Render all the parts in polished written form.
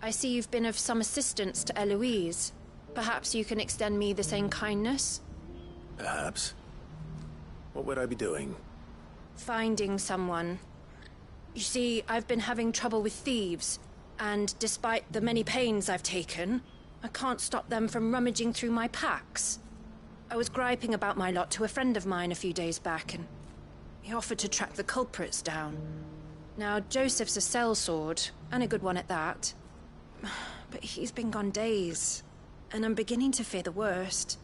I see you've been of some assistance to Eloise. Perhaps you can extend me the same kindness? Perhaps. What would I be doing? Finding someone. You see, I've been having trouble with thieves, and despite the many pains I've taken, I can't stop them from rummaging through my packs. I was griping about my lot to a friend of mine a few days back, and he offered to track the culprits down. Now, Joseph's a sellsword, and a good one at that. But he's been gone days, and I'm beginning to fear the worst.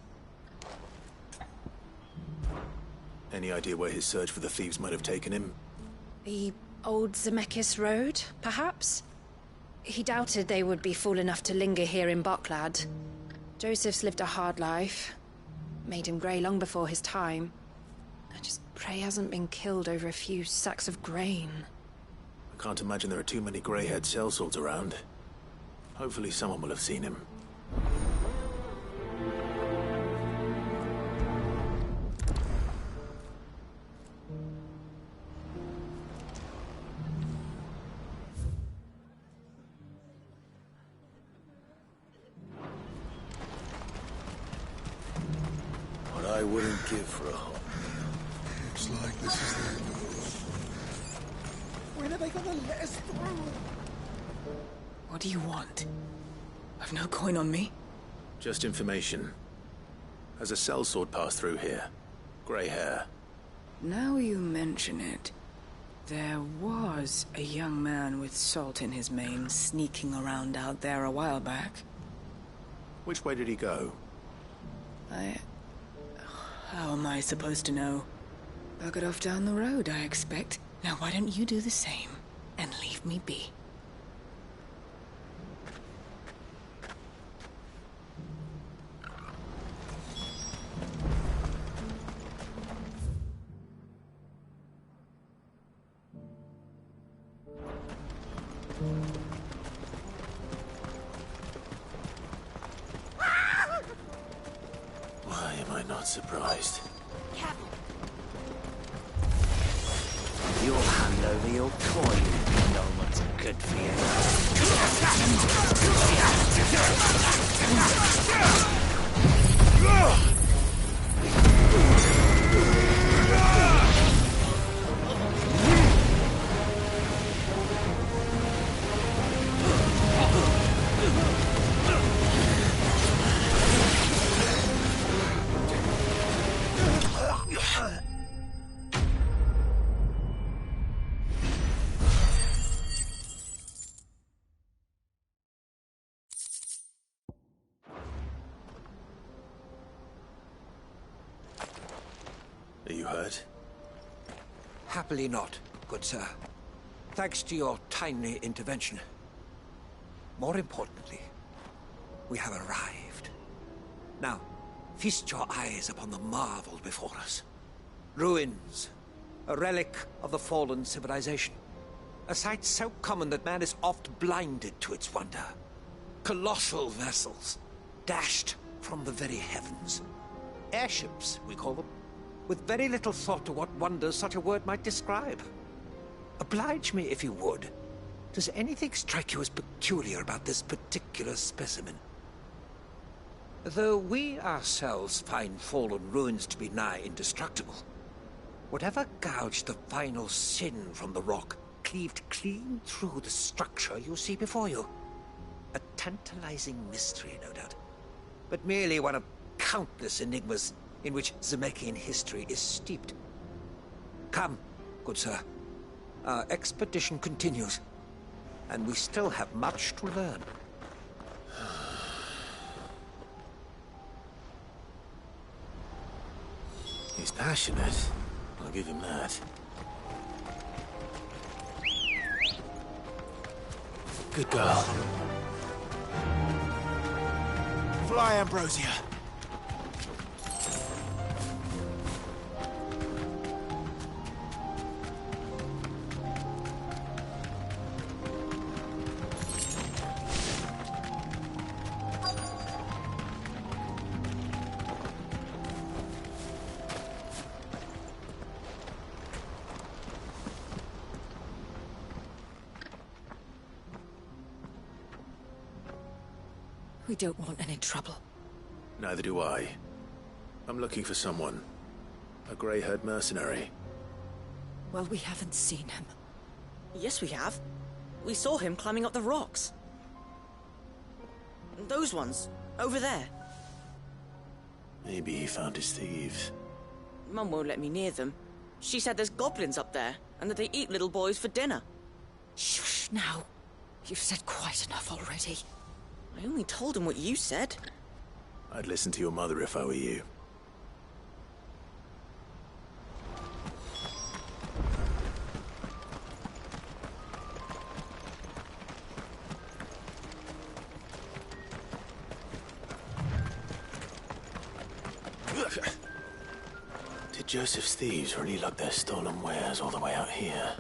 Any idea where his search for the thieves might have taken him? The old Zemeckis Road, perhaps? He doubted they would be fool enough to linger here in Boklad. Joseph's lived a hard life. Made him grey long before his time. I just pray he hasn't been killed over a few sacks of grain. I can't imagine there are too many grey-haired sellswords around. Hopefully someone will have seen him. What I wouldn't give for a home. Looks like this is the end of the road. When are they gonna let us through? What do you want? I've no coin on me. Just information. Has a sellsword passed through here? Grey hair. Now you mention it, there was a young man with salt in his mane sneaking around out there a while back. Which way did he go? How am I supposed to know? Buggered off down the road, I expect. Now why don't you do the same, and leave me be? Why am I not surprised? Careful. You'll hand over your coin if you know what's good for Are you hurt? Happily not, good sir. Thanks to your timely intervention. More importantly, we have arrived. Now, feast your eyes upon the marvel before us. Ruins, a relic of the fallen civilization. A sight so common that man is oft blinded to its wonder. Colossal vessels, dashed from the very heavens. Airships, we call them, with very little thought to what wonders such a word might describe. Oblige me if you would. Does anything strike you as peculiar about this particular specimen? Though we ourselves find fallen ruins to be nigh indestructible, whatever gouged the final sin from the rock cleaved clean through the structure you see before you. A tantalizing mystery, no doubt, but merely one of countless enigmas in which Zemeckis history is steeped. Come, good sir. Our expedition continues, and we still have much to learn. He's passionate. I'll give him that. Good girl. Fly, Ambrosia. We don't want any trouble. Neither do I. I'm looking for someone. A grey-haired mercenary. Well, we haven't seen him. Yes, we have. We saw him climbing up the rocks. Those ones, over there. Maybe he found his thieves. Mum won't let me near them. She said there's goblins up there, and that they eat little boys for dinner. Shush now. You've said quite enough already. I only told him what you said. I'd listen to your mother if I were you. Did Joseph's thieves really lug their stolen wares all the way out here?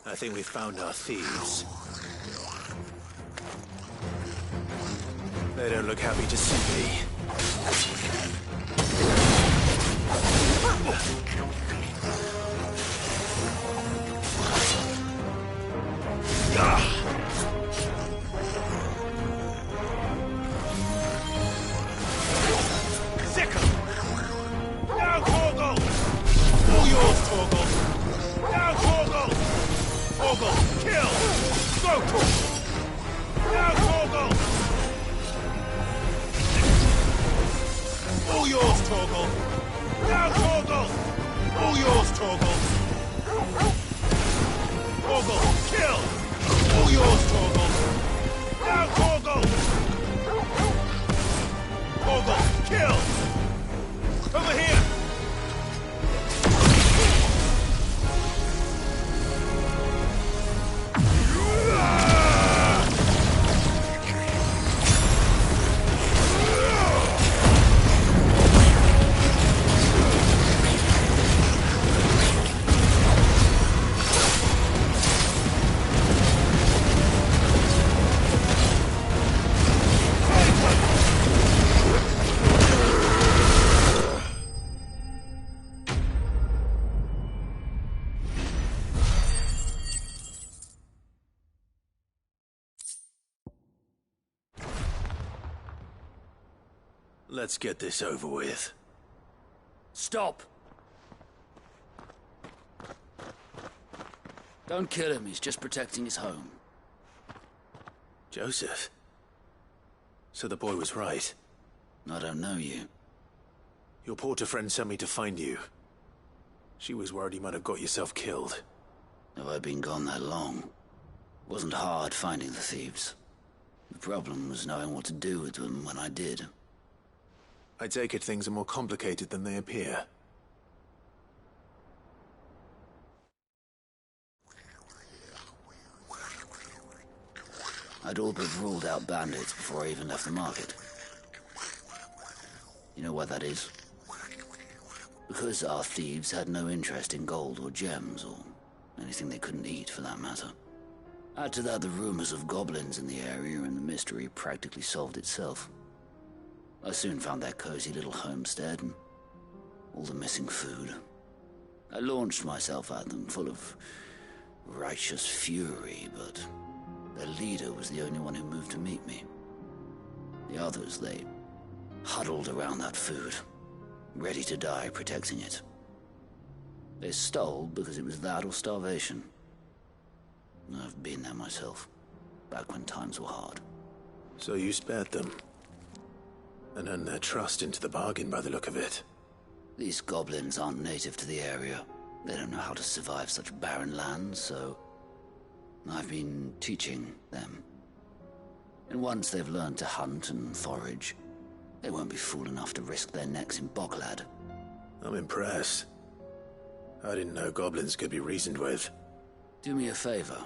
I think we found our thieves. They don't look happy to see me. Sick 'em! Now, Torgal! All yours, Torgal! Now, Torgal! Torgal, kill! Go, Torgal! Now, Torgal! All yours, Torgal! Now, Torgal! All yours, Torgal! Torgal, kill! All yours, Torgal! Now, Torgal! Torgal, kill! Over here! Let's get this over with. Stop! Don't kill him, he's just protecting his home. Joseph? So the boy was right. I don't know you. Your porter friend sent me to find you. She was worried you might have got yourself killed. Have I been gone that long? Wasn't hard finding the thieves. The problem was knowing what to do with them when I did. I take it things are more complicated than they appear. I'd all but ruled out bandits before I even left the market. You know why that is? Because our thieves had no interest in gold or gems, or anything they couldn't eat for that matter. Add to that the rumors of goblins in the area, and the mystery practically solved itself. I soon found their cozy little homestead and all the missing food. I launched myself at them, full of righteous fury, but their leader was the only one who moved to meet me. The others, they huddled around that food, ready to die protecting it. They stole because it was that or starvation. I've been there myself, back when times were hard. So you spared them? And earned their trust into the bargain by the look of it. These goblins aren't native to the area. They don't know how to survive such barren lands, so I've been teaching them. And once they've learned to hunt and forage, they won't be fool enough to risk their necks in Boglad. I'm impressed. I didn't know goblins could be reasoned with. Do me a favor.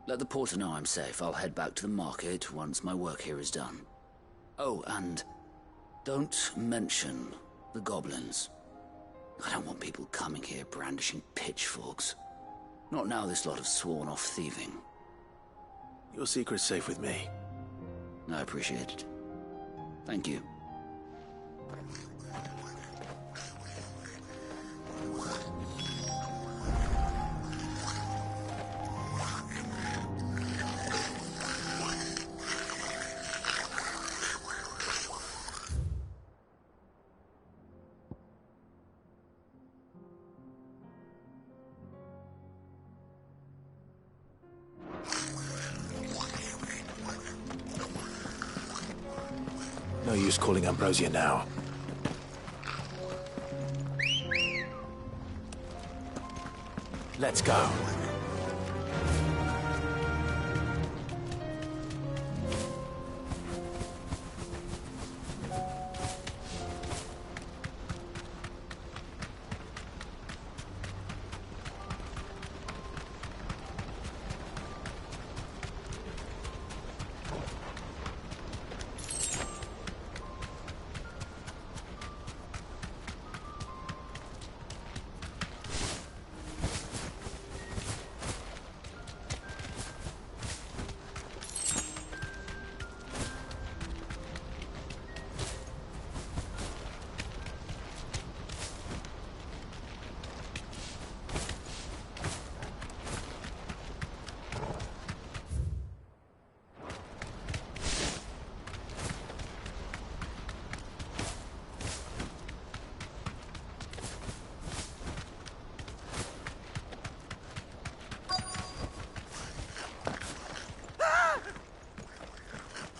Let the porter know I'm safe. I'll head back to the market once my work here is done. Oh, and don't mention the goblins. I don't want people coming here brandishing pitchforks. Not now this lot have sworn off thieving. Your secret's safe with me. I appreciate it. Thank you. No use calling Ambrosia now. Let's go.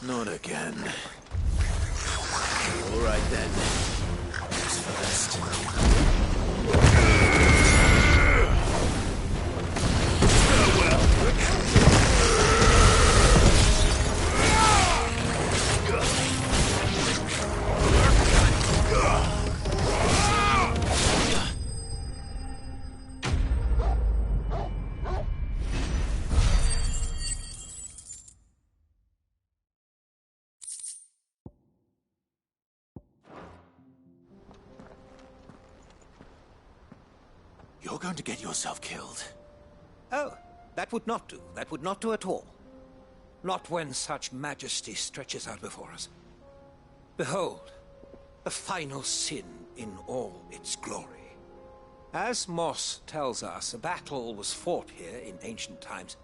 Not again. All right then. Who's first? You're going to get yourself killed. Oh, that would not do. That would not do at all. Not when such majesty stretches out before us. Behold, the final sin in all its glory. As Moss tells us, a battle was fought here in ancient times.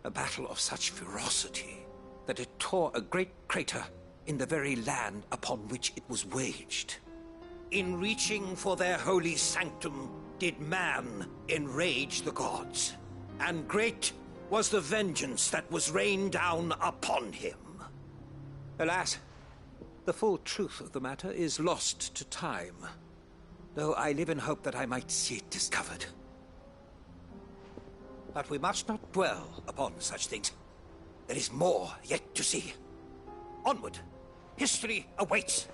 A battle of such ferocity that it tore a great crater in the very land upon which it was waged. In reaching for their holy sanctum, did man enrage the gods, and great was the vengeance that was rained down upon him. Alas, the full truth of the matter is lost to time, though I live in hope that I might see it discovered. But we must not dwell upon such things. There is more yet to see. Onward! History awaits!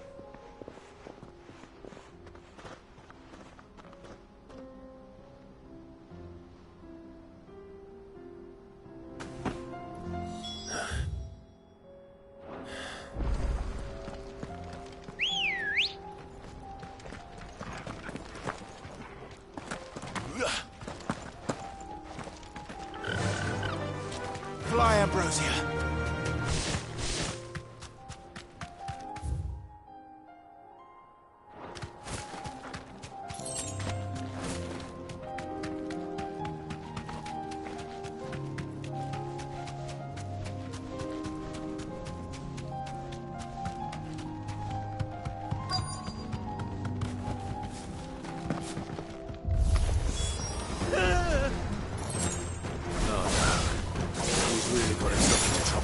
Fly, Ambrosia. Really got himself into trouble.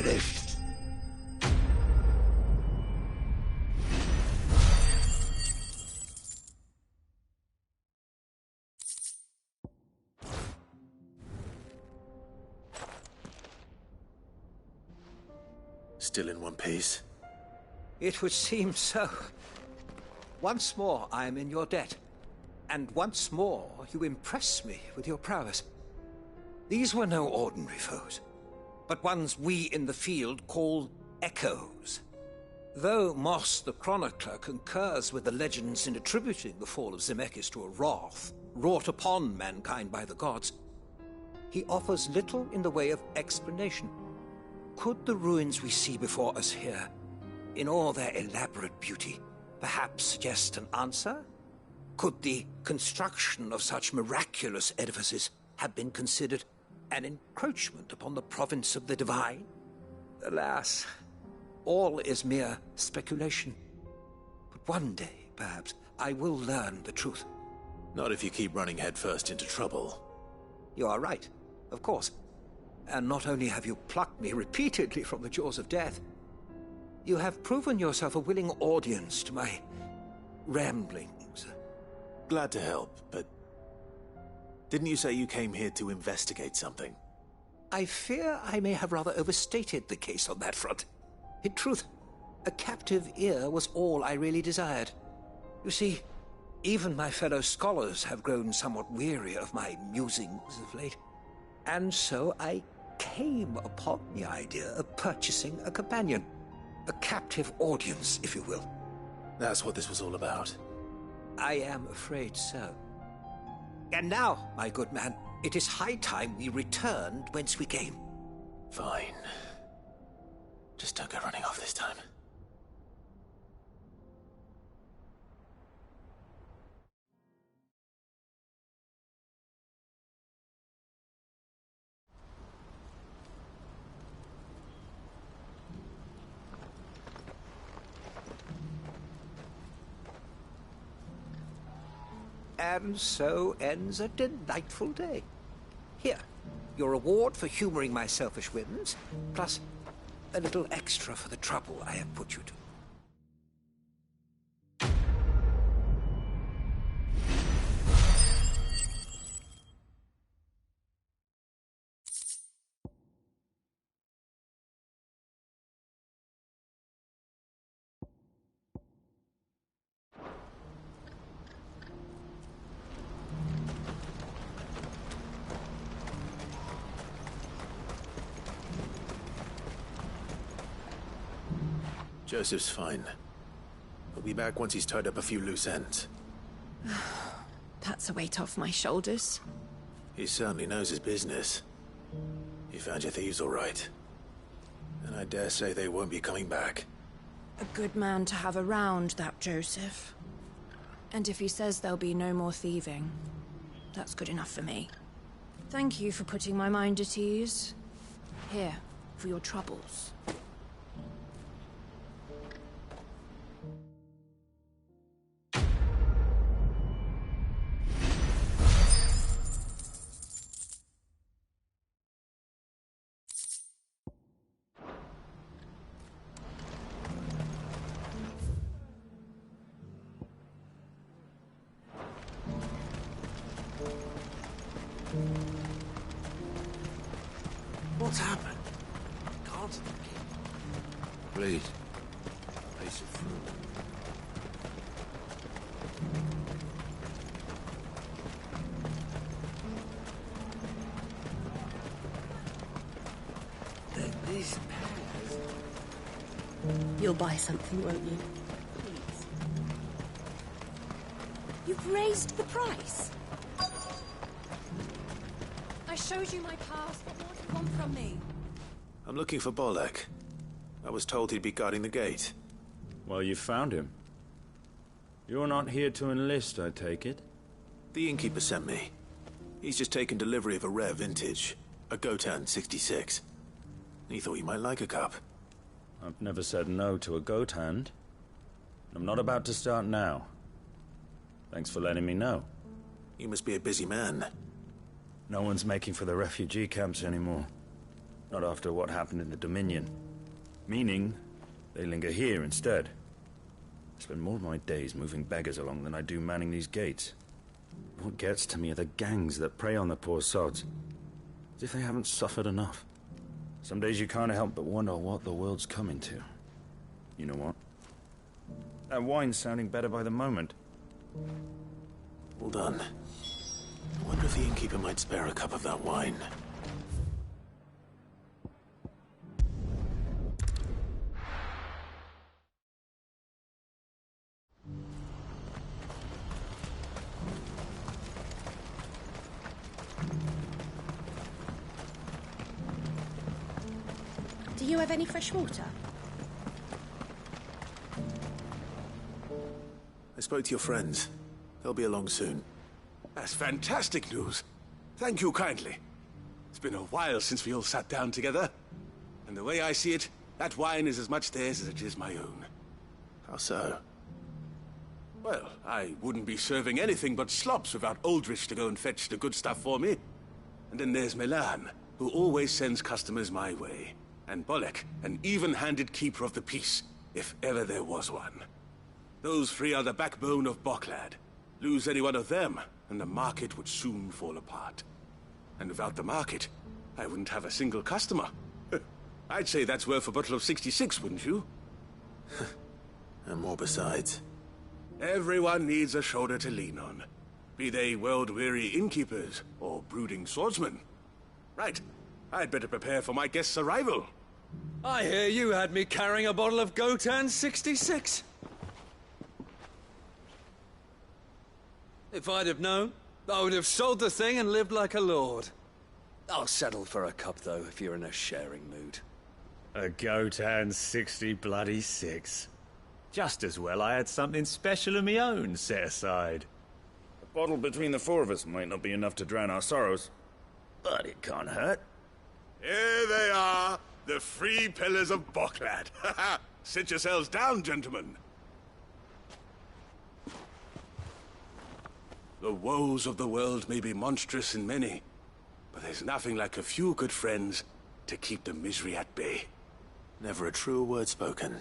finished. Still in one piece? It would seem so. Once more I am in your debt. And once more you impress me with your prowess. These were no ordinary foes, but ones we in the field call echoes. Though Moss the Chronicler concurs with the legends in attributing the fall of Zemeckis to a wrath wrought upon mankind by the gods, he offers little in the way of explanation. Could the ruins we see before us here, in all their elaborate beauty, perhaps suggest an answer? Could the construction of such miraculous edifices have been considered an encroachment upon the province of the divine? Alas, all is mere speculation. But one day, perhaps, I will learn the truth. Not if you keep running headfirst into trouble. You are right, of course. And not only have you plucked me repeatedly from the jaws of death, you have proven yourself a willing audience to my ramblings. Glad to help, but didn't you say you came here to investigate something? I fear I may have rather overstated the case on that front. In truth, a captive ear was all I really desired. You see, even my fellow scholars have grown somewhat weary of my musings of late. And so I came upon the idea of purchasing a companion. A captive audience, if you will. That's what this was all about. I am afraid so. And now, my good man, it is high time we returned whence we came. Fine. Just don't go running off this time. And so ends a delightful day. Here, your reward for humoring my selfish whims, plus a little extra for the trouble I have put you to. Joseph's fine. He'll be back once he's tied up a few loose ends. That's a weight off my shoulders. He certainly knows his business. You found your thieves all right. And I dare say they won't be coming back. A good man to have around, that Joseph. And if he says there'll be no more thieving, that's good enough for me. Thank you for putting my mind at ease. Here, for your troubles. What's happened? Can't. Please, pace it through. These... You'll buy something, won't you? Please. You've raised the price. I showed you my past. What more do you want from me? I'm looking for Bolek. I was told he'd be guarding the gate. Well, you found him. You're not here to enlist, I take it? The innkeeper sent me. He's just taken delivery of a rare vintage, a Gotan 66. He thought you might like a cup. I've never said no to a goat hand. I'm not about to start now. Thanks for letting me know. You must be a busy man. No one's making for the refugee camps anymore. Not after what happened in the Dominion. Meaning, they linger here instead. I spend more of my days moving beggars along than I do manning these gates. What gets to me are the gangs that prey on the poor sods. As if they haven't suffered enough. Some days you can't help but wonder what the world's coming to. You know what? That wine's sounding better by the moment. Well done. I wonder if the innkeeper might spare a cup of that wine. Do you have any fresh water? I spoke to your friends. They'll be along soon. That's fantastic news. Thank you kindly. It's been a while since we all sat down together. And the way I see it, that wine is as much theirs as it is my own. How so? Well, I wouldn't be serving anything but slops without Aldrich to go and fetch the good stuff for me. And then there's Milan, who always sends customers my way. And Bolek, an even-handed keeper of the peace, if ever there was one. Those three are the backbone of Boklad. Lose any one of them, and the market would soon fall apart. And without the market, I wouldn't have a single customer. I'd say that's worth a bottle of 66, wouldn't you? And more besides. Everyone needs a shoulder to lean on. Be they world-weary innkeepers or brooding swordsmen. Right. I'd better prepare for my guest's arrival. I hear you had me carrying a bottle of Gotan 66. If I'd have known, I would have sold the thing and lived like a lord. I'll settle for a cup, though, if you're in a sharing mood. A Gotan 60 bloody 6. Just as well I had something special of my own set aside. A bottle between the four of us might not be enough to drown our sorrows, but it can't hurt. Here they are, the three pillars of Boklad. Sit yourselves down, gentlemen. The woes of the world may be monstrous in many, but there's nothing like a few good friends to keep the misery at bay. Never a truer word spoken.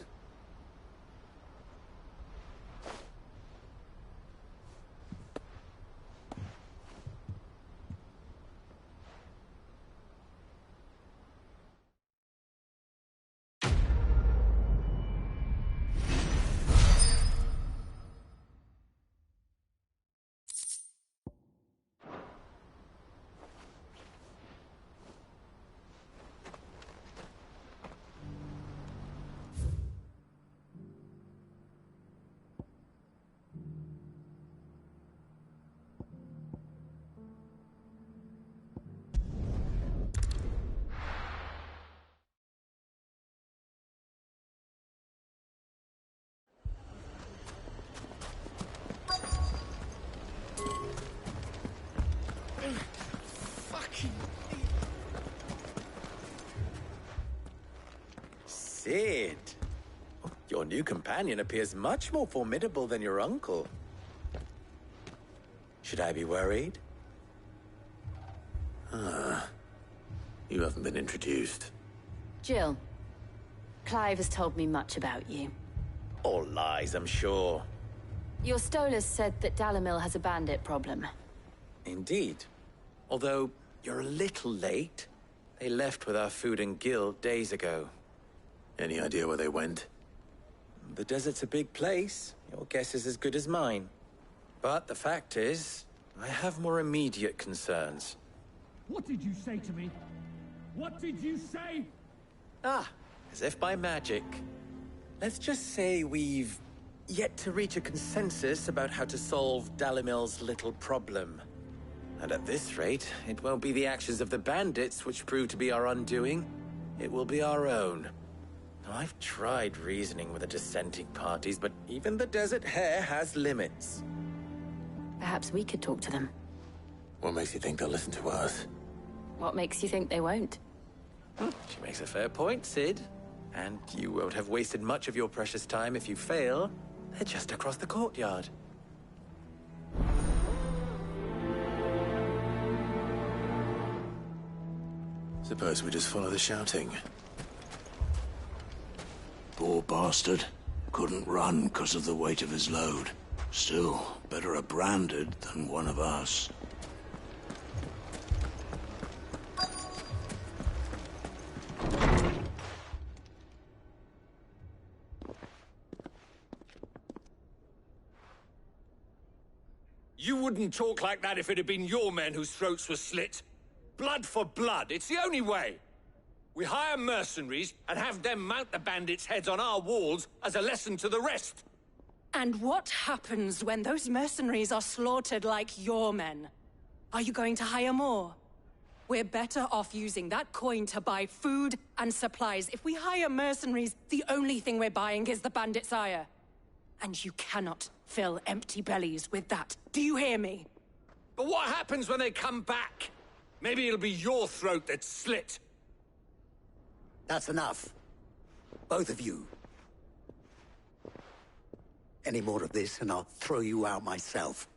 Sid, your new companion appears much more formidable than your uncle. Should I be worried? You haven't been introduced. Jill, Clive has told me much about you. All lies, I'm sure. Your Stolas said that Dalamil has a bandit problem. Indeed. Although, you're a little late. They left with our food and guild days ago. Any idea where they went? The desert's a big place. Your guess is as good as mine. But the fact is, I have more immediate concerns. What did you say to me? What did you say? Ah, as if by magic. Let's just say we've yet to reach a consensus about how to solve Dalamil's little problem. And at this rate, it won't be the actions of the bandits which prove to be our undoing. It will be our own. Now, I've tried reasoning with the dissenting parties, but even the Desert Hare has limits. Perhaps we could talk to them. What makes you think they'll listen to us? What makes you think they won't? She makes a fair point, Sid. And you won't have wasted much of your precious time if you fail. They're just across the courtyard. Suppose we just follow the shouting. Poor bastard. Couldn't run because of the weight of his load. Still, better a branded than one of us. You wouldn't talk like that if it had been your men whose throats were slit. Blood for blood, it's the only way. We hire mercenaries and have them mount the bandits' heads on our walls as a lesson to the rest. And what happens when those mercenaries are slaughtered like your men? Are you going to hire more? We're better off using that coin to buy food and supplies. If we hire mercenaries, the only thing we're buying is the bandits' ire. And you cannot fill empty bellies with that. Do you hear me? But what happens when they come back? Maybe it'll be your throat that's slit. That's enough. Both of you. Any more of this and I'll throw you out myself.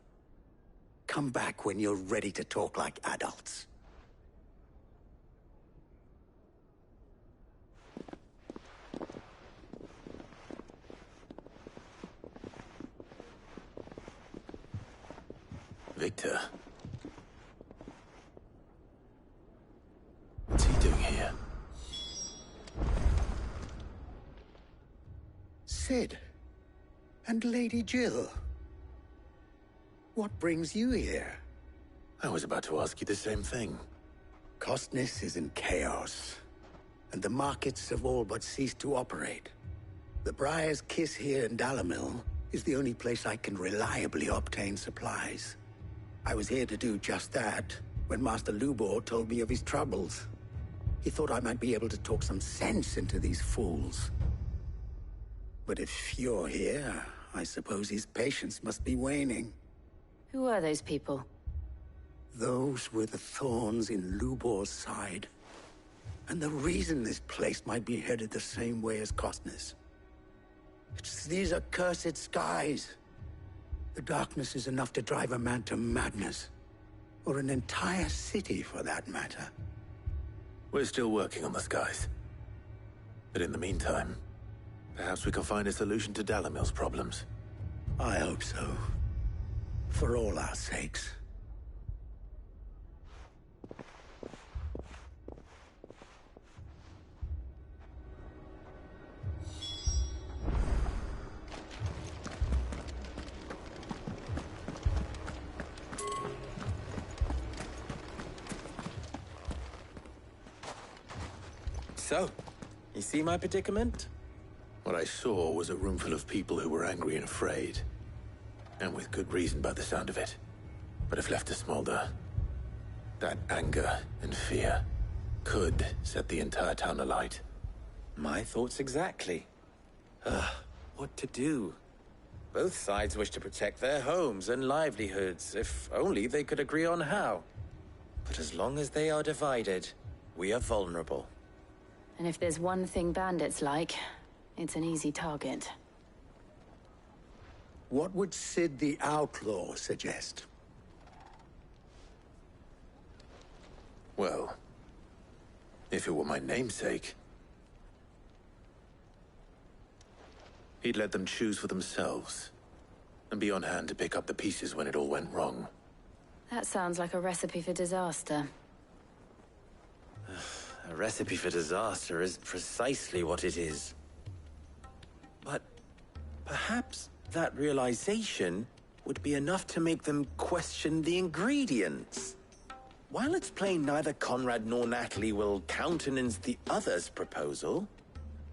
Come back when you're ready to talk like adults. Victor. What's he doing here? Sid. And Lady Jill. What brings you here? I was about to ask you the same thing. Costness is in chaos, and the markets have all but ceased to operate. The Briar's Kiss here in Dalamil is the only place I can reliably obtain supplies. I was here to do just that when Master Lubor told me of his troubles. He thought I might be able to talk some sense into these fools. But if you're here, I suppose his patience must be waning. Who are those people? Those were the thorns in Lubor's side. And the reason this place might be headed the same way as Costness. It's these accursed skies. The darkness is enough to drive a man to madness. Or an entire city, for that matter. We're still working on the skies. But in the meantime, perhaps we can find a solution to Dalamil's problems. I hope so. For all our sakes. So, you see my predicament? What I saw was a room full of people who were angry and afraid. And with good reason by the sound of it. But if left to smolder, that anger and fear could set the entire town alight. My thoughts exactly. What to do? Both sides wish to protect their homes and livelihoods, if only they could agree on how. But as long as they are divided, we are vulnerable. And if there's one thing bandits like, it's an easy target. What would Sid the Outlaw suggest? Well, if it were my namesake, he'd let them choose for themselves, and be on hand to pick up the pieces when it all went wrong. That sounds like a recipe for disaster. A recipe for disaster is precisely what it is. But perhaps that realization would be enough to make them question the ingredients. While it's plain neither Conrad nor Natalie will countenance the other's proposal,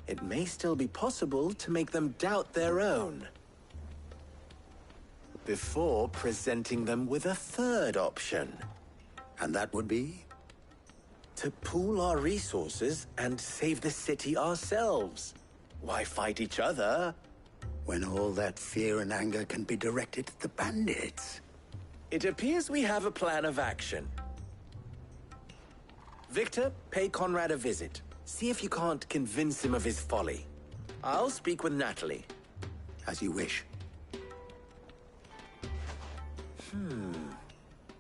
it may still be possible to make them doubt their own. Before presenting them with a third option. And that would be? To pool our resources and save the city ourselves. Why fight each other? When all that fear and anger can be directed at the bandits. It appears we have a plan of action. Victor, pay Conrad a visit. See if you can't convince him of his folly. I'll speak with Natalie. As you wish.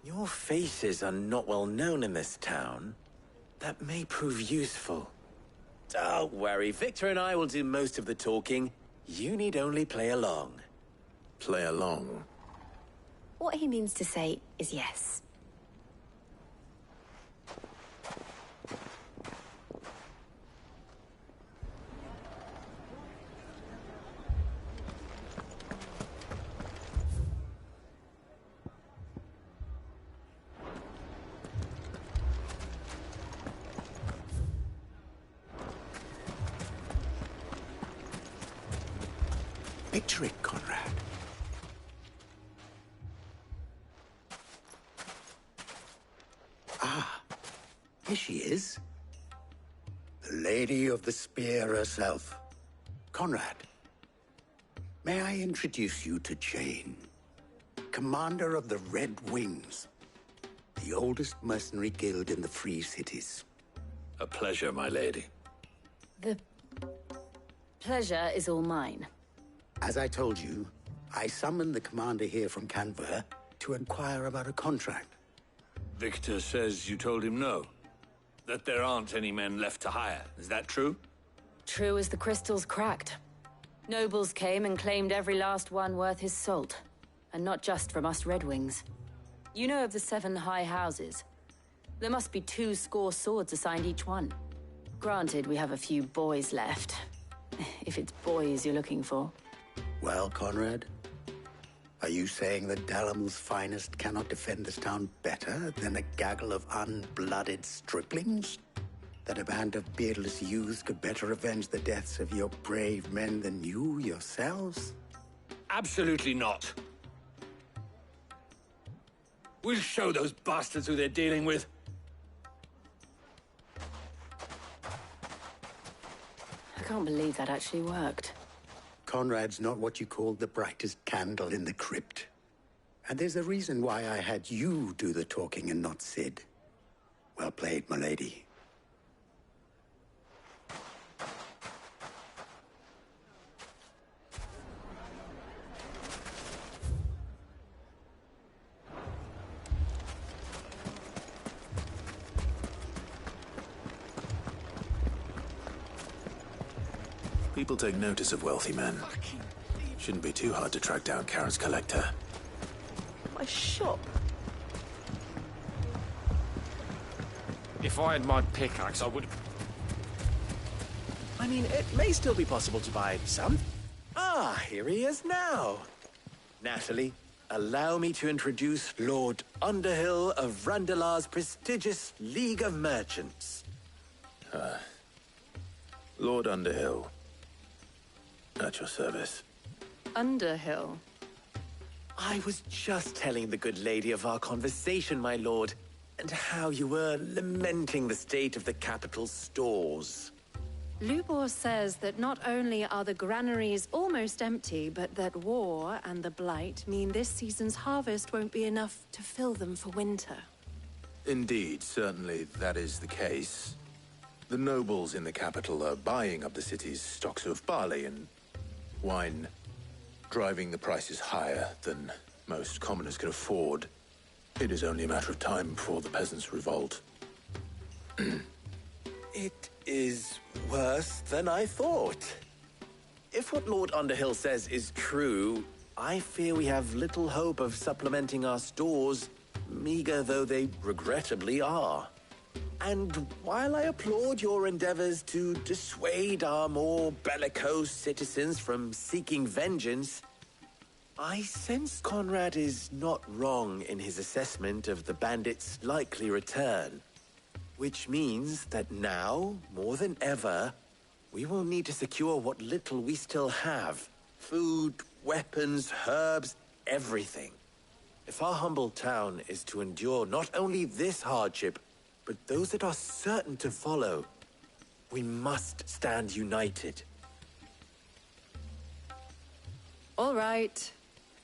Your faces are not well known in this town. that may prove useful. Don't worry, Victor and I will do most of the talking. You need only play along. Play along? What he means to say is yes. Picture it, Conrad. Ah, here she is. The Lady of the Spear herself. Conrad, may I introduce you to Jane, commander of the Red Wings, the oldest mercenary guild in the Free Cities. A pleasure, my lady. The pleasure is all mine. As I told you, I summoned the commander here from Canver to inquire about a contract. Victor says you told him no. That there aren't any men left to hire. Is that true? True as the crystals cracked. Nobles came and claimed every last one worth his salt. And not just from us Red Wings. You know of the 7 high houses. There must be 2 swords assigned each one. Granted, we have a few boys left. If it's boys you're looking for. Well, Conrad, are you saying that Dalamil's finest cannot defend this town better than a gaggle of unblooded striplings? That a band of beardless youths could better avenge the deaths of your brave men than you yourselves? Absolutely not. We'll show those bastards who they're dealing with. I can't believe that actually worked. Conrad's not what you call the brightest candle in the crypt. And there's a reason why I had you do the talking and not Sid. Well played, my lady. People take notice of wealthy men. Shouldn't be too hard to track down Karen's collector. My shop. If I had my pickaxe, I would... I mean, it may still be possible to buy some. Ah, here he is now. Natalie, allow me to introduce Lord Underhill of Randalar's prestigious League of Merchants. Lord Underhill. At your service. Underhill? I was just telling the good lady of our conversation, my lord, and how you were lamenting the state of the capital's stores. Lubor says that not only are the granaries almost empty, but that war and the Blight mean this season's harvest won't be enough to fill them for winter. Indeed, certainly that is the case. The nobles in the capital are buying up the city's stocks of barley and wine, driving the prices higher than most commoners can afford. It is only a matter of time before the peasants revolt. It is worse than I thought. If what Lord Underhill says is true, I fear we have little hope of supplementing our stores, meager though they regrettably are. And while I applaud your endeavors to dissuade our more bellicose citizens from seeking vengeance, I sense Conrad is not wrong in his assessment of the bandits' likely return. Which means that now, more than ever, we will need to secure what little we still have. Food, weapons, herbs, everything. If our humble town is to endure not only this hardship, but those that are certain to follow, we must stand united. All right.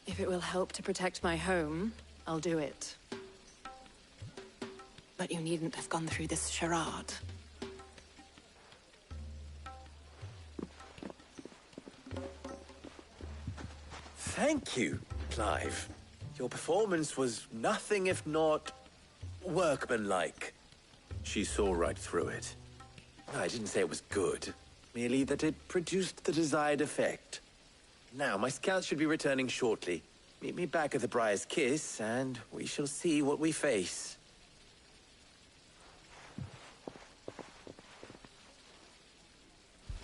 If it will help to protect my home, I'll do it. But you needn't have gone through this charade. Thank you, Clive. Your performance was nothing if not workmanlike. She saw right through it. No, I didn't say it was good. Merely that it produced the desired effect. Now, my scouts should be returning shortly. Meet me back at the Briar's Kiss, and we shall see what we face.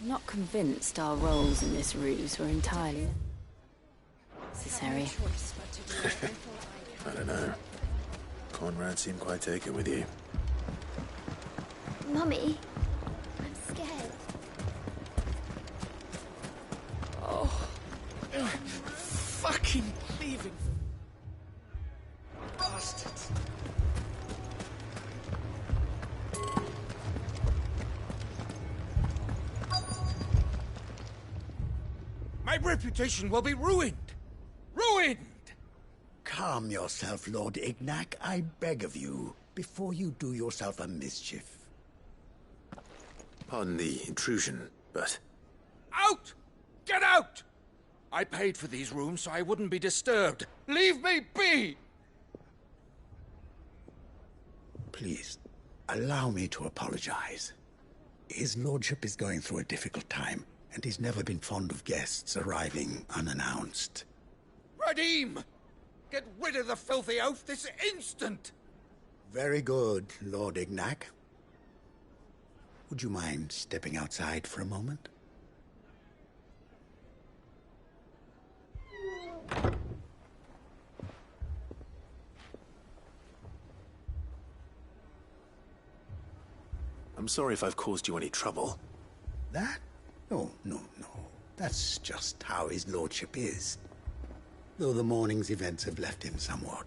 I'm not convinced our roles in this ruse were entirely necessary. I don't know. Conrad seemed quite taken with you. Mummy, I'm scared. Oh. Fucking leaving. Bastards. My reputation will be ruined! Ruined! Calm yourself, Lord Ignac, I beg of you, before you do yourself a mischief. Pardon the intrusion, but... Out! Get out! I paid for these rooms so I wouldn't be disturbed. Leave me be! Please, allow me to apologize. His lordship is going through a difficult time, and he's never been fond of guests arriving unannounced. Radim! Get rid of the filthy oaf this instant! Very good, Lord Ignac. Would you mind stepping outside for a moment? I'm sorry if I've caused you any trouble. That? No. That's just how his lordship is. Though the morning's events have left him somewhat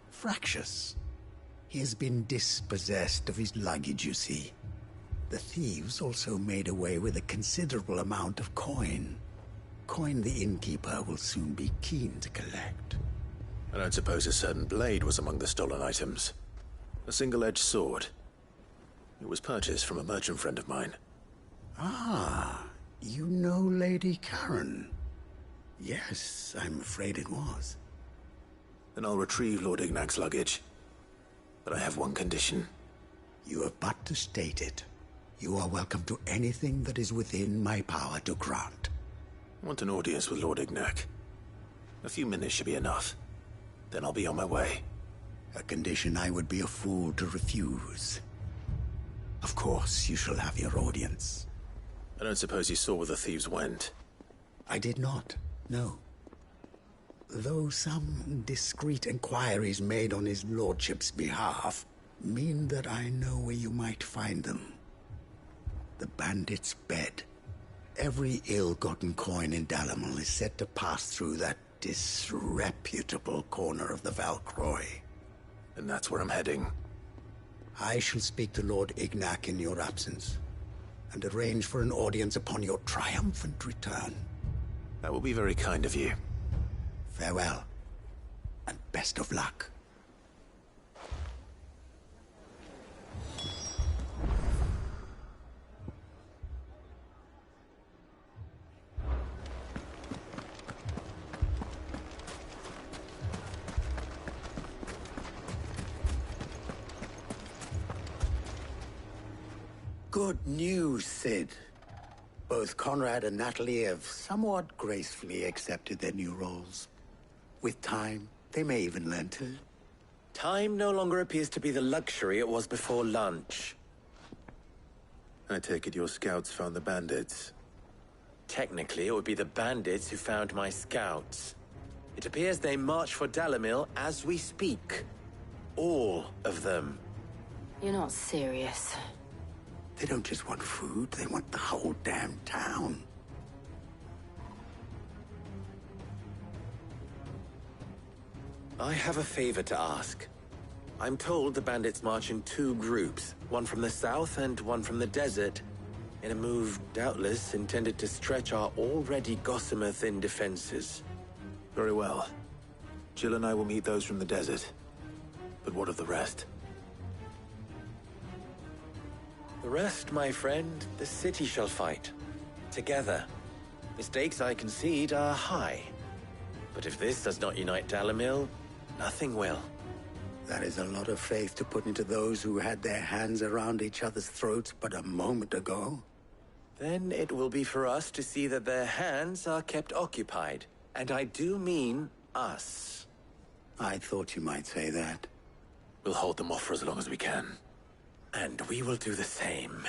fractious. He has been dispossessed of his luggage, you see. The thieves also made away with a considerable amount of coin. Coin the innkeeper will soon be keen to collect. I don't suppose a certain blade was among the stolen items. A single-edged sword. It was purchased from a merchant friend of mine. Ah, you know Lady Karen. Yes, I'm afraid it was. Then I'll retrieve Lord Ignac's luggage. But I have one condition. You have but to state it. You are welcome to anything that is within my power to grant. I want an audience with Lord Ignac. A few minutes should be enough. Then I'll be on my way. A condition I would be a fool to refuse. Of course, you shall have your audience. I don't suppose you saw where the thieves went. I did not, no. Though some discreet inquiries made on his lordship's behalf mean that I know where you might find them. The bandit's bed. Every ill-gotten coin in Dalimil is said to pass through that disreputable corner of the Valcroy. And that's where I'm heading. I shall speak to Lord Ignac in your absence, and arrange for an audience upon your triumphant return. That will be very kind of you. Farewell, and best of luck. Good news, Sid. Both Conrad and Natalie have somewhat gracefully accepted their new roles. With time, they may even learn to... Time no longer appears to be the luxury it was before lunch. I take it your scouts found the bandits. Technically, it would be the bandits who found my scouts. It appears they march for Dalimil as we speak. All of them. You're not serious. They don't just want food, they want the whole damn town. I have a favor to ask. I'm told the bandits march in two groups, one from the south and one from the desert, in a move doubtless intended to stretch our already gossamer-thin defenses. Very well. Jill and I will meet those from the desert. But what of the rest? The rest, my friend, the city shall fight. Together. Mistakes, I concede, are high. But if this does not unite Dalimil, nothing will. That is a lot of faith to put into those who had their hands around each other's throats but a moment ago. Then it will be for us to see that their hands are kept occupied. And I do mean us. I thought you might say that. We'll hold them off for as long as we can. And we will do the same.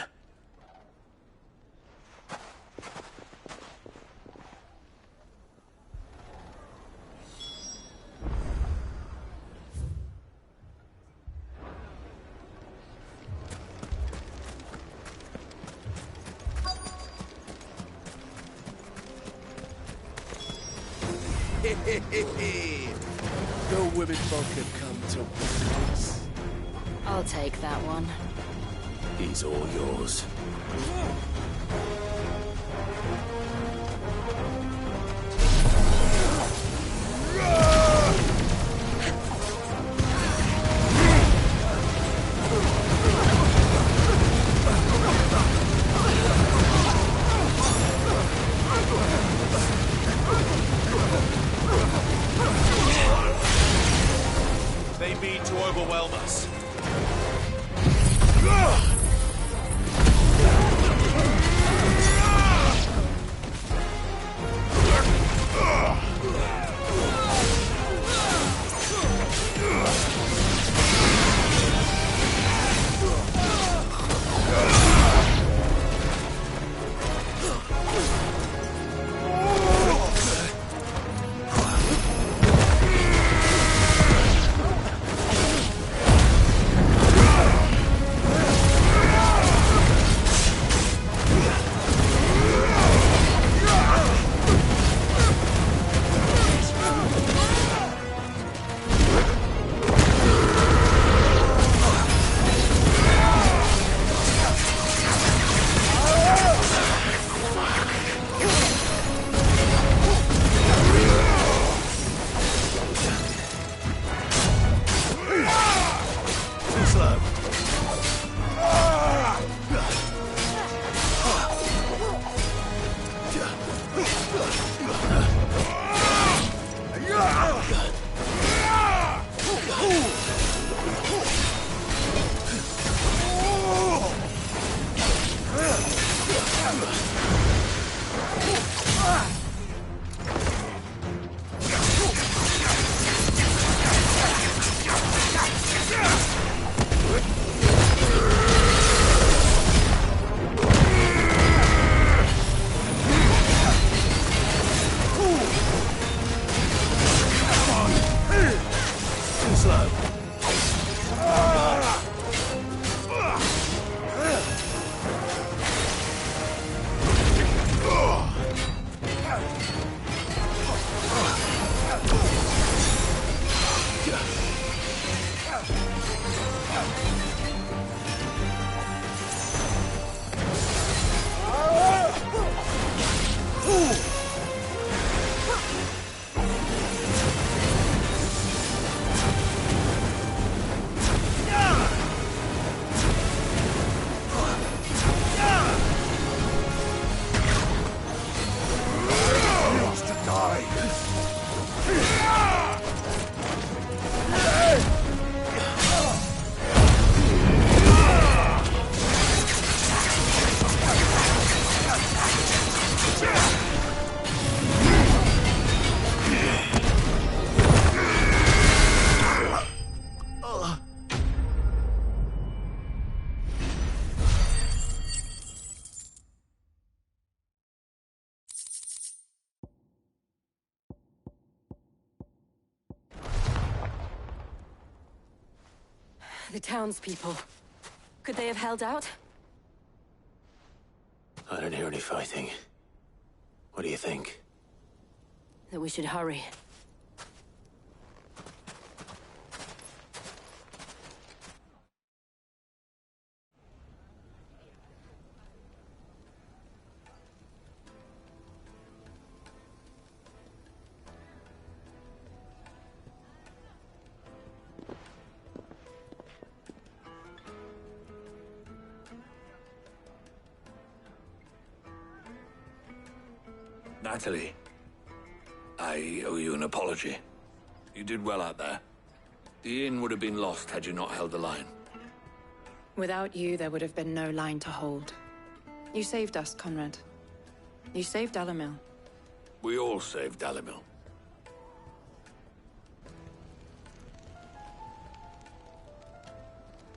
No women folk can come to us. I'll take that one. He's all yours. They mean to overwhelm us. The townspeople. Could they have held out? I don't hear any fighting. What do you think? That we should hurry. Natalie, I owe you an apology. You did well out there. The inn would have been lost had you not held the line. Without you, there would have been no line to hold. You saved us, Conrad. You saved Dalimil. We all saved Dalimil.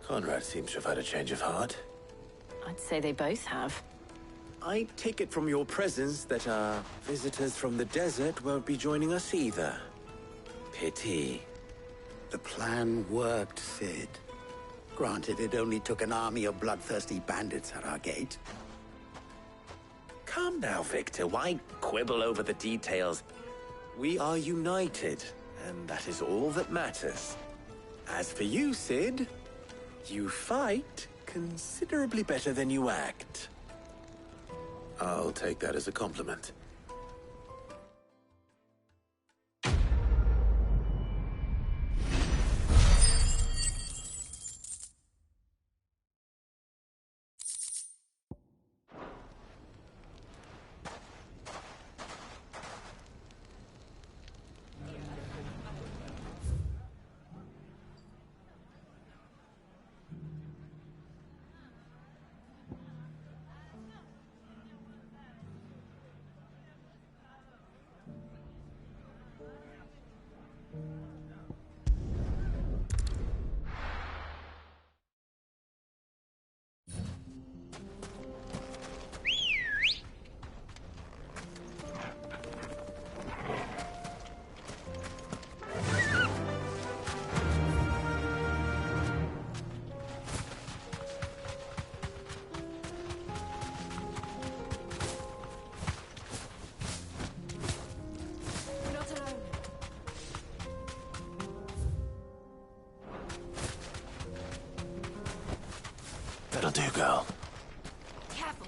Conrad seems to have had a change of heart. I'd say they both have. I take it from your presence that our visitors from the desert won't be joining us either. Pity. The plan worked, Sid. Granted, it only took an army of bloodthirsty bandits at our gate. Calm now, Victor. Why quibble over the details? We are united, and that is all that matters. As for you, Sid, you fight considerably better than you act. I'll take that as a compliment. That'll do, girl. Careful.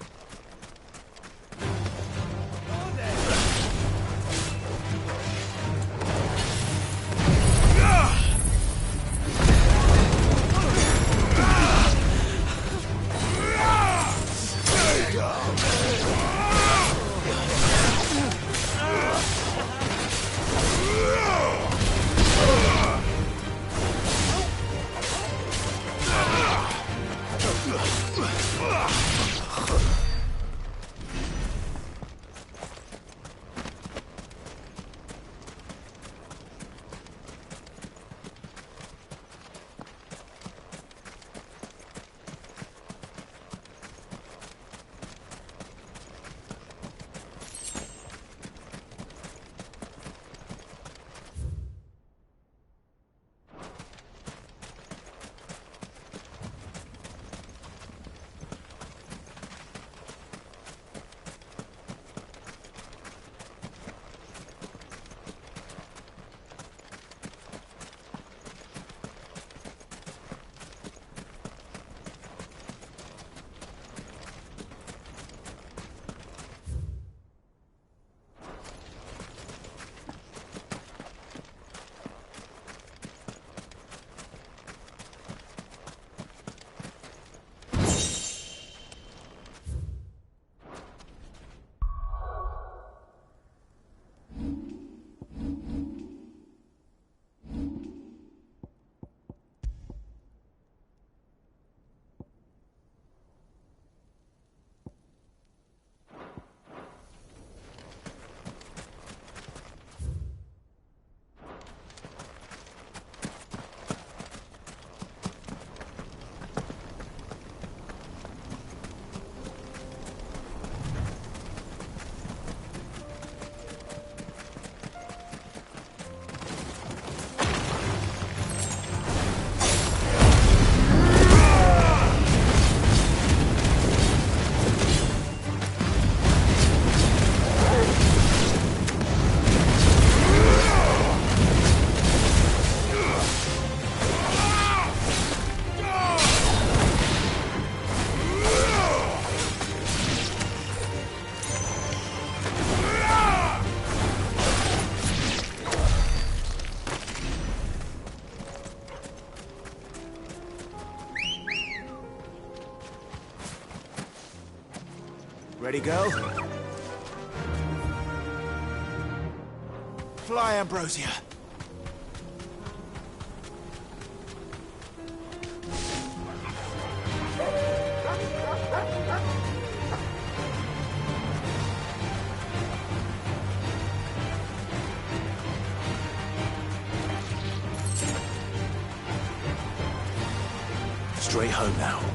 Ready, go? Fly, Ambrosia. straight home now.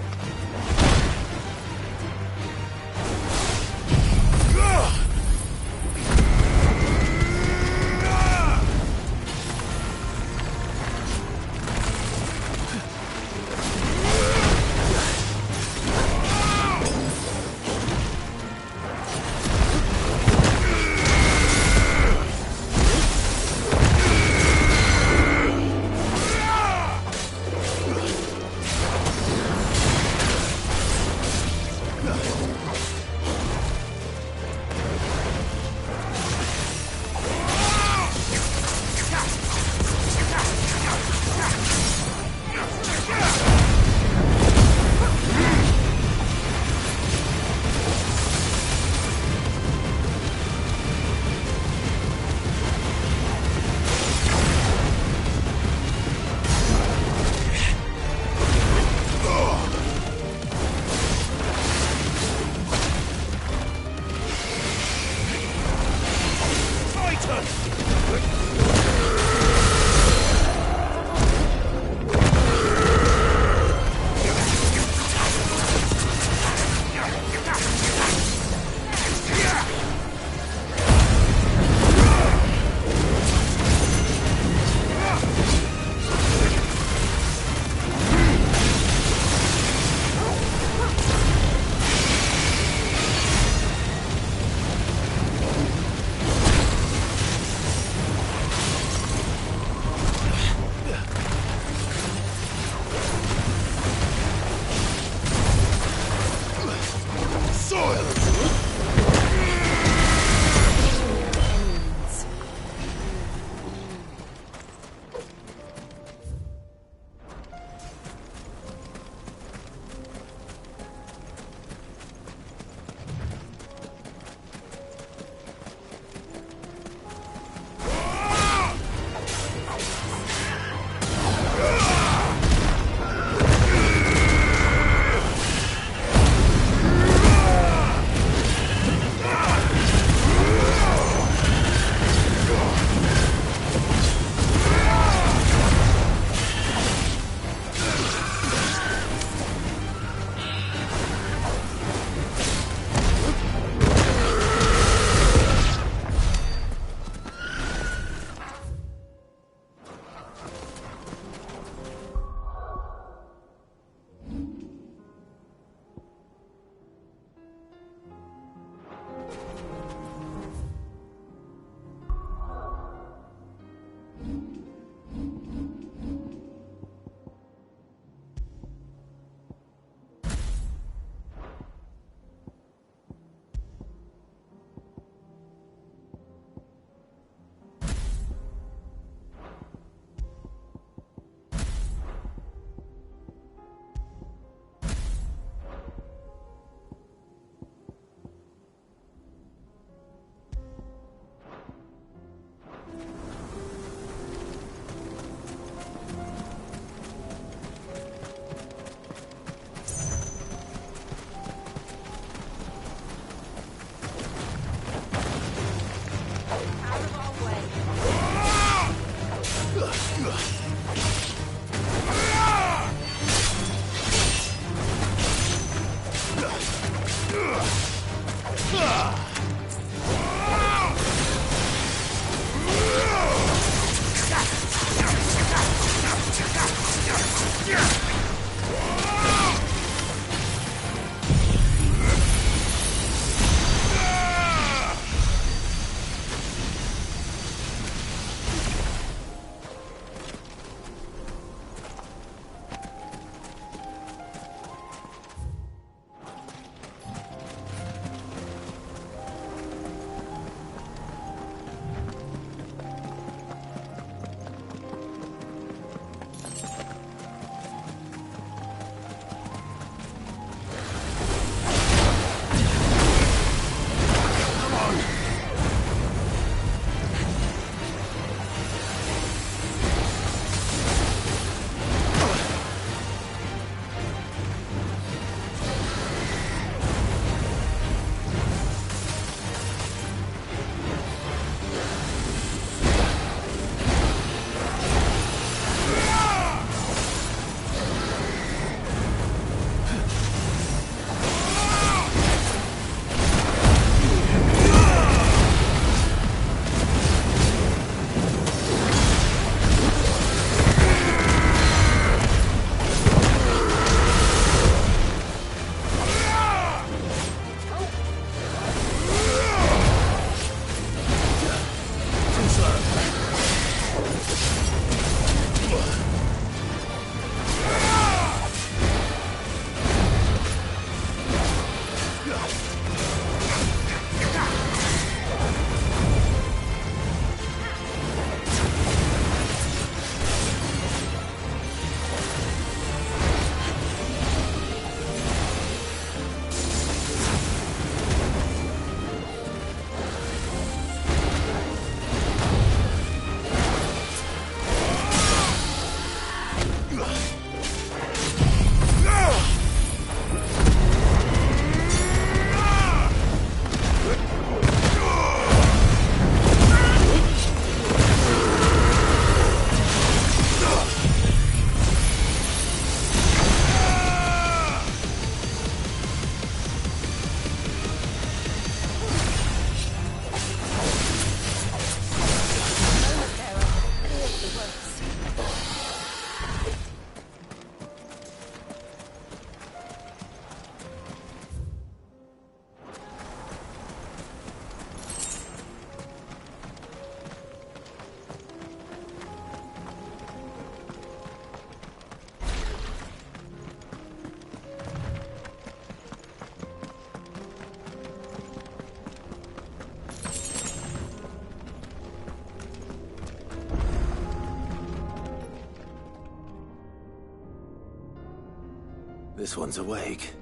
This one's awake.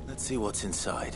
Let's see what's inside.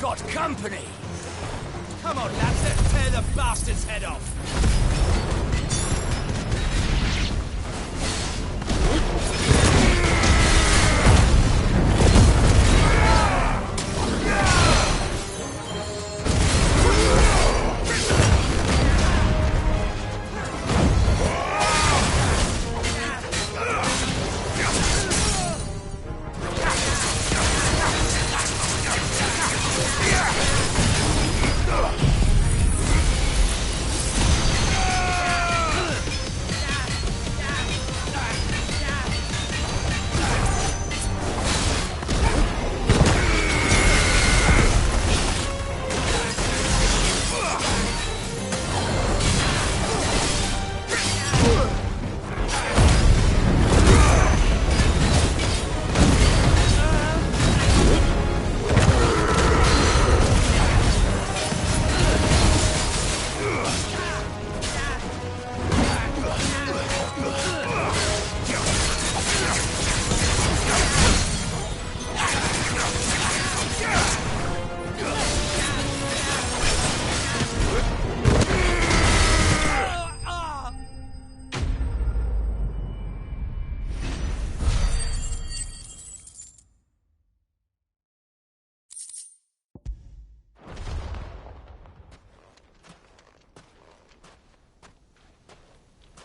got company! Come on, lads, let's tear the bastard's head off!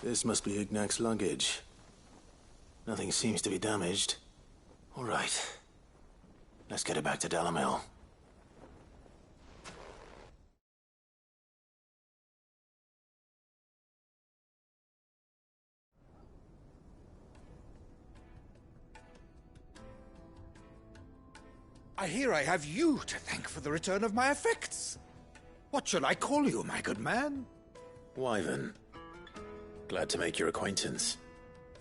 This must be Ignac's luggage. Nothing seems to be damaged. All right. Let's get it back to Dalimil. I hear I have you to thank for the return of my effects. What shall I call you, my good man? Wyvern. Glad to make your acquaintance.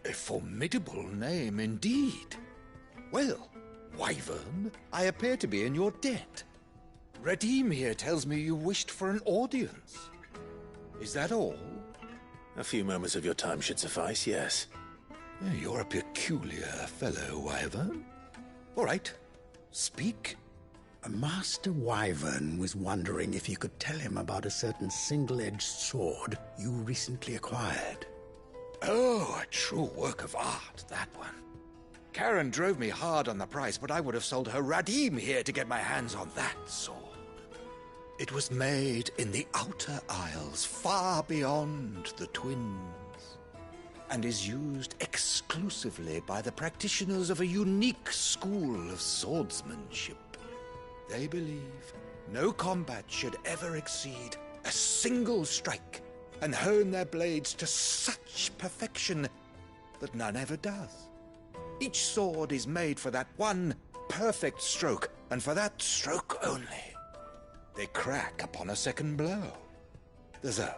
A formidable name indeed. Well, Wyvern, I appear to be in your debt. Redeem here tells me you wished for an audience. Is that all? A few moments of your time should suffice, yes. You're a peculiar fellow, Wyvern. All right, speak. Master Wyvern was wondering if you could tell him about a certain single-edged sword you recently acquired. Oh, a true work of art, that one. Karen drove me hard on the price, but I would have sold her Radim here to get my hands on that sword. It was made in the Outer Isles, far beyond the Twins, and is used exclusively by the practitioners of a unique school of swordsmanship. They believe no combat should ever exceed a single strike, and hone their blades to such perfection that none ever does. Each sword is made for that one perfect stroke, and for that stroke only. They crack upon a second blow. There's a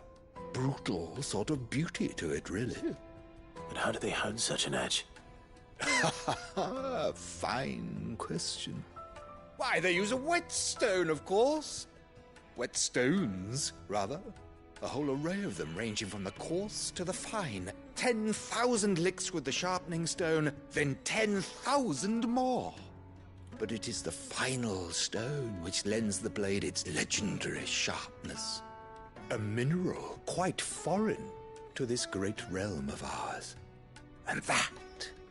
brutal sort of beauty to it, really. But how do they hone such an edge? Fine question. Why, they use a whetstone, of course. Whetstones, rather. A whole array of them, ranging from the coarse to the fine. 10,000 licks with the sharpening stone, then 10,000 more. But it is the final stone which lends the blade its legendary sharpness. A mineral quite foreign to this great realm of ours. And that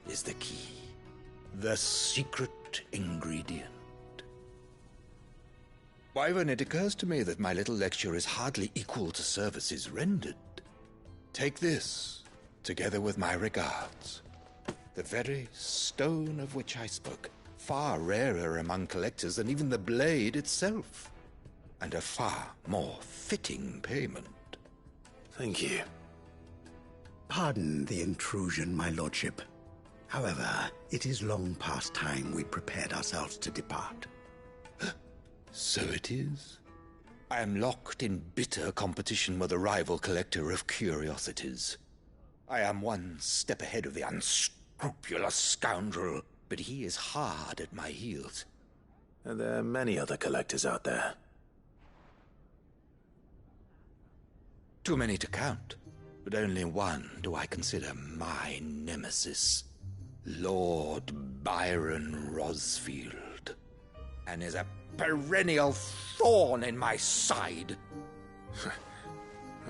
is the key. The secret ingredient. Wyvern, it occurs to me that my little lecture is hardly equal to services rendered. Take this, together with my regards. The very stone of which I spoke, far rarer among collectors than even the blade itself, and a far more fitting payment. Thank you. Pardon the intrusion, my lordship. However, it is long past time we prepared ourselves to depart. So it is. I am locked in bitter competition with a rival collector of curiosities. I am one step ahead of the unscrupulous scoundrel, but he is hard at my heels. Are there many other collectors out there? Too many to count, but only one do I consider my nemesis. Lord Byron Rosfield. And is a perennial thorn in my side.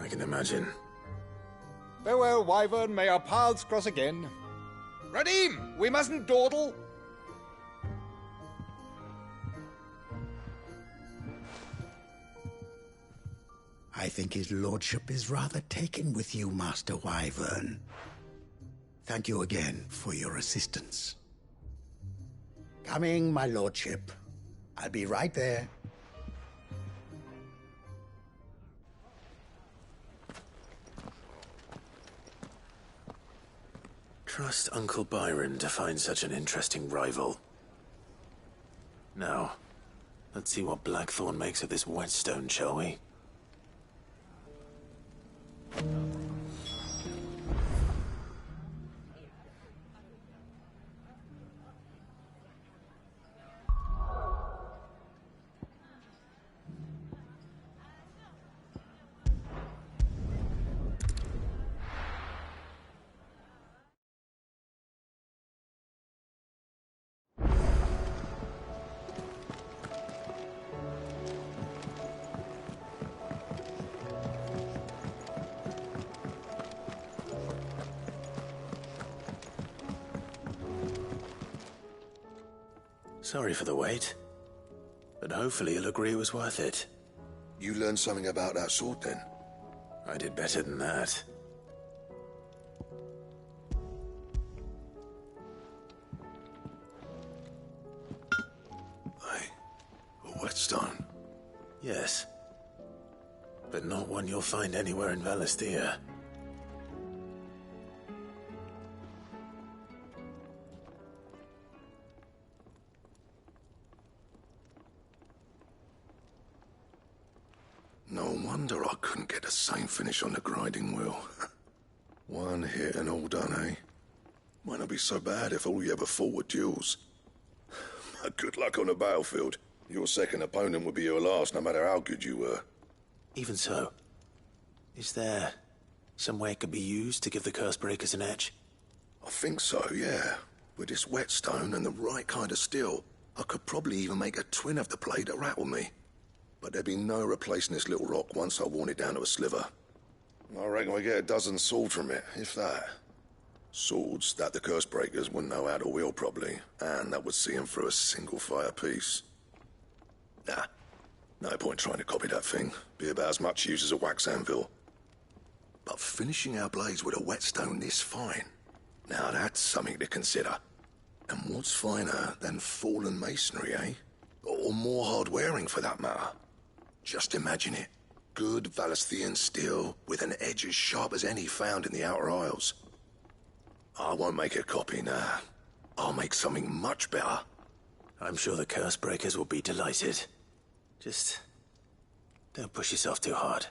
I can imagine. Farewell, Wyvern. May our paths cross again. Radim, we mustn't dawdle. I think his lordship is rather taken with you, Master Wyvern. Thank you again for your assistance. Coming, my lordship. I'll be right there. Trust Uncle Byron to find such an interesting rival. Now, let's see what Blackthorn makes of this whetstone, shall we? Sorry for the wait, but hopefully you'll agree it was worth it. You learned something about that sword, then? I did better than that. Hey, a whetstone? Yes, but not one you'll find anywhere in Valisthea. No wonder I couldn't get the same finish on the grinding wheel. One hit and all done, eh? Might not be so bad if all you ever fought were duels. Good luck on the battlefield. Your second opponent would be your last, no matter how good you were. Even so, is there some way it could be used to give the Cursebreakers an edge? I think so, yeah. With this whetstone and the right kind of steel, I could probably even make a twin of the blade that rattled me. But there'd be no replacing this little rock once I worn it down to a sliver. I reckon we get a dozen swords from it, if that. Swords that the Cursebreakers wouldn't know how to wield properly, and that would see them through a single fire piece. Nah, no point trying to copy that thing. Be about as much use as a wax anvil. But finishing our blades with a whetstone this fine, now that's something to consider. And what's finer than fallen masonry, eh? Or more hard-wearing, for that matter. Just imagine it. Good Valisthean steel with an edge as sharp as any found in the Outer Isles. I won't make a copy, nah. I'll make something much better. I'm sure the Cursebreakers will be delighted. Just don't push yourself too hard.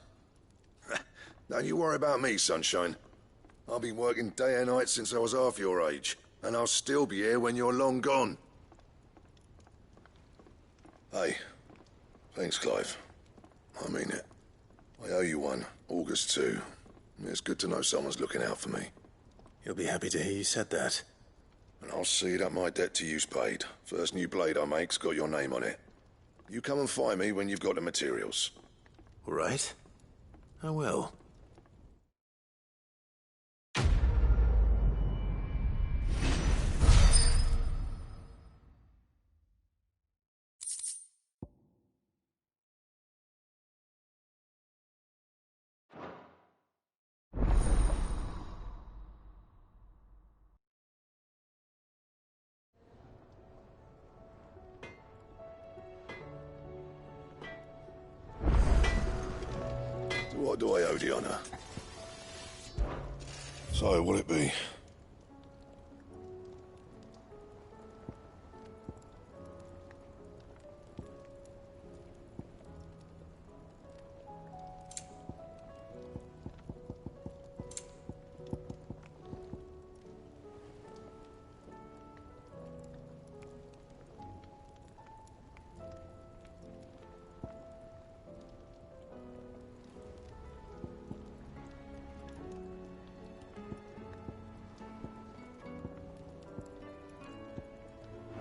Don't you worry about me, Sunshine. I've been working day and night since I was half your age, and I'll still be here when you're long gone. Hey, thanks, Clive. I mean it. I owe you one, August too. It's good to know someone's looking out for me. You'll be happy to hear you said that. And I'll see that my debt to you's paid. First new blade I make's got your name on it. You come and find me when you've got the materials. All right. I will. What do I owe the honor? So, what'll it be?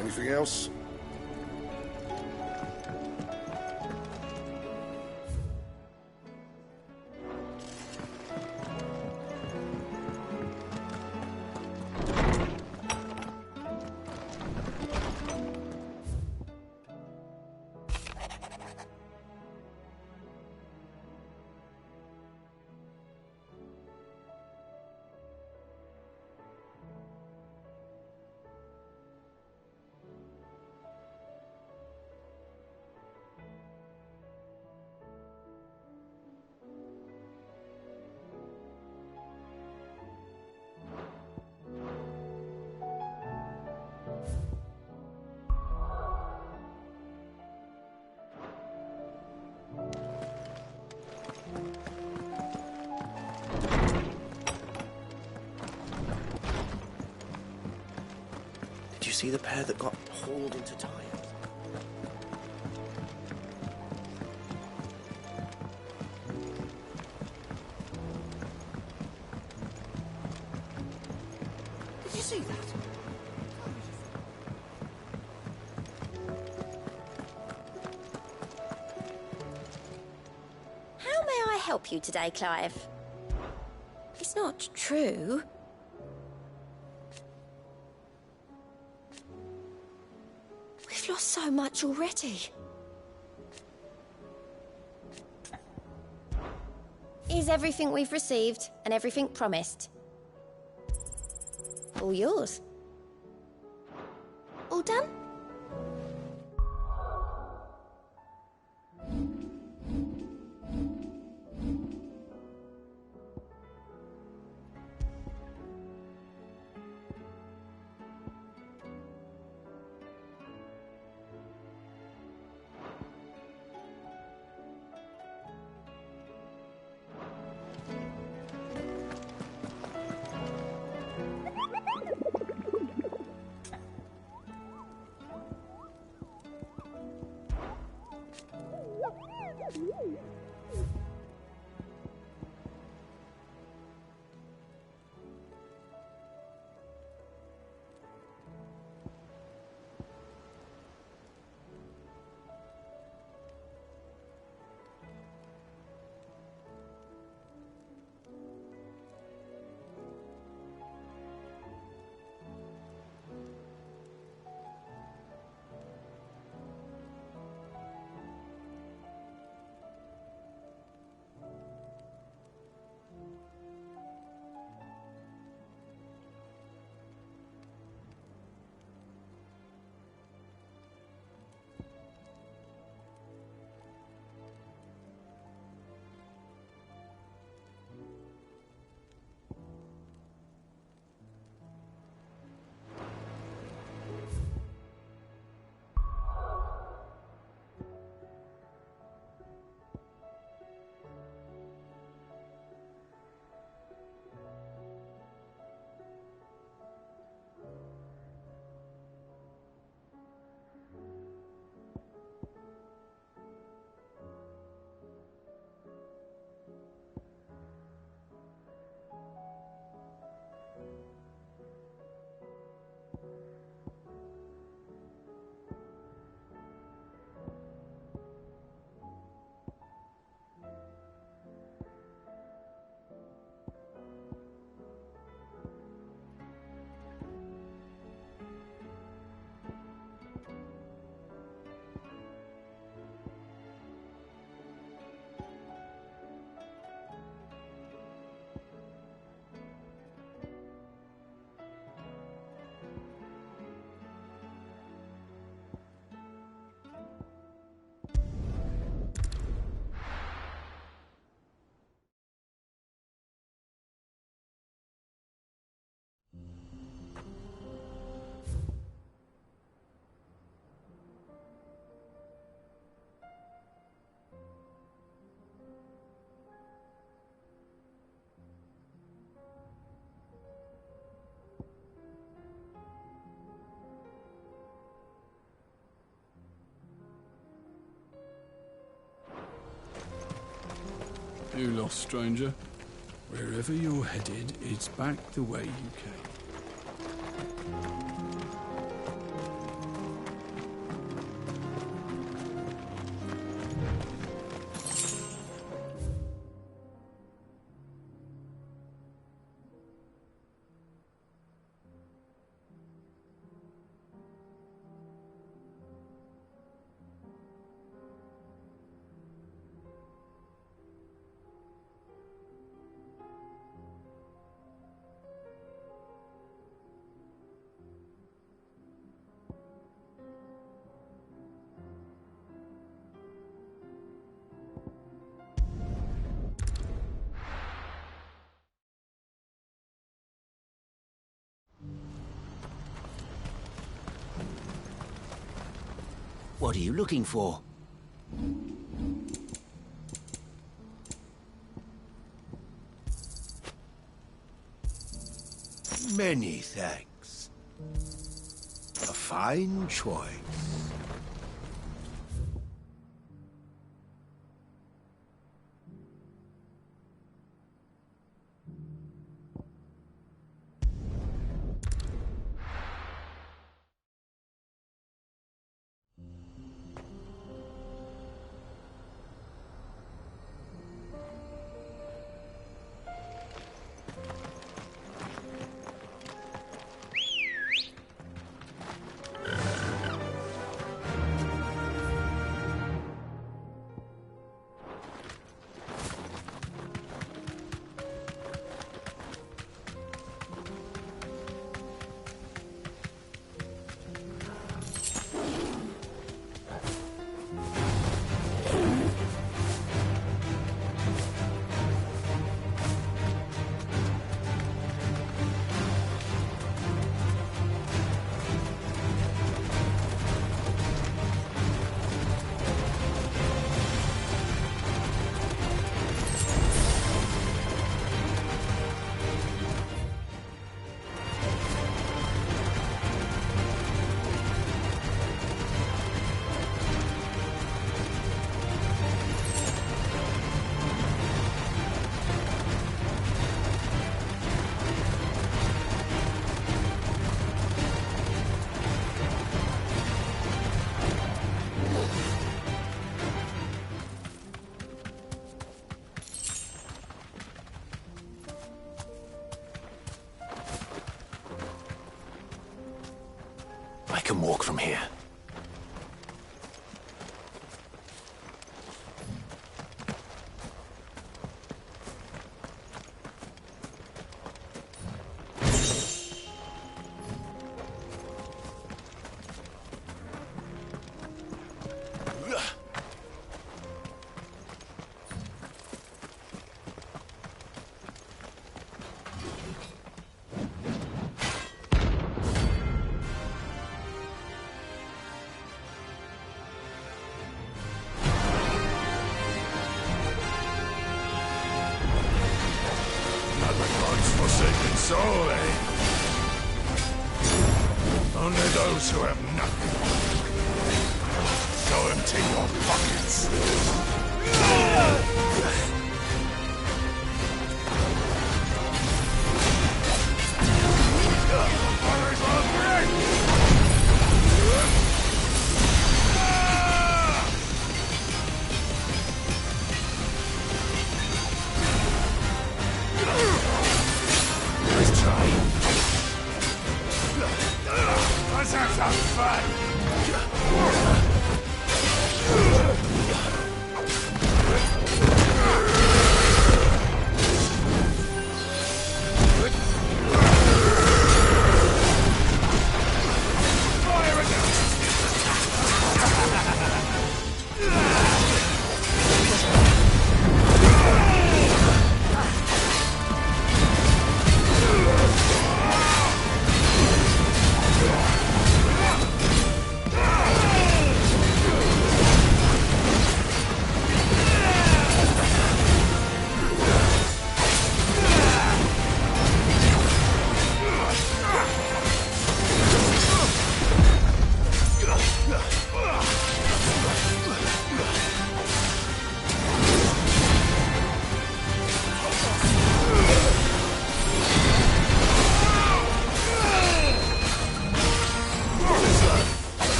Anything else? see the pair that got hauled into time? Did you see that? How may I help you today, Clive? It's not true. We've lost so much already. Is everything we've received and everything promised? All yours. All done? You lost, stranger. Wherever you're headed, it's back the way you came. What are you looking for? Many thanks. A fine choice. I can walk from here. Forsaken soul, eh? Only those who have nothing. So empty your pockets. Let's have some fun!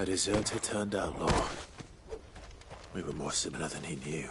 A deserter turned outlaw. We were more similar than he knew.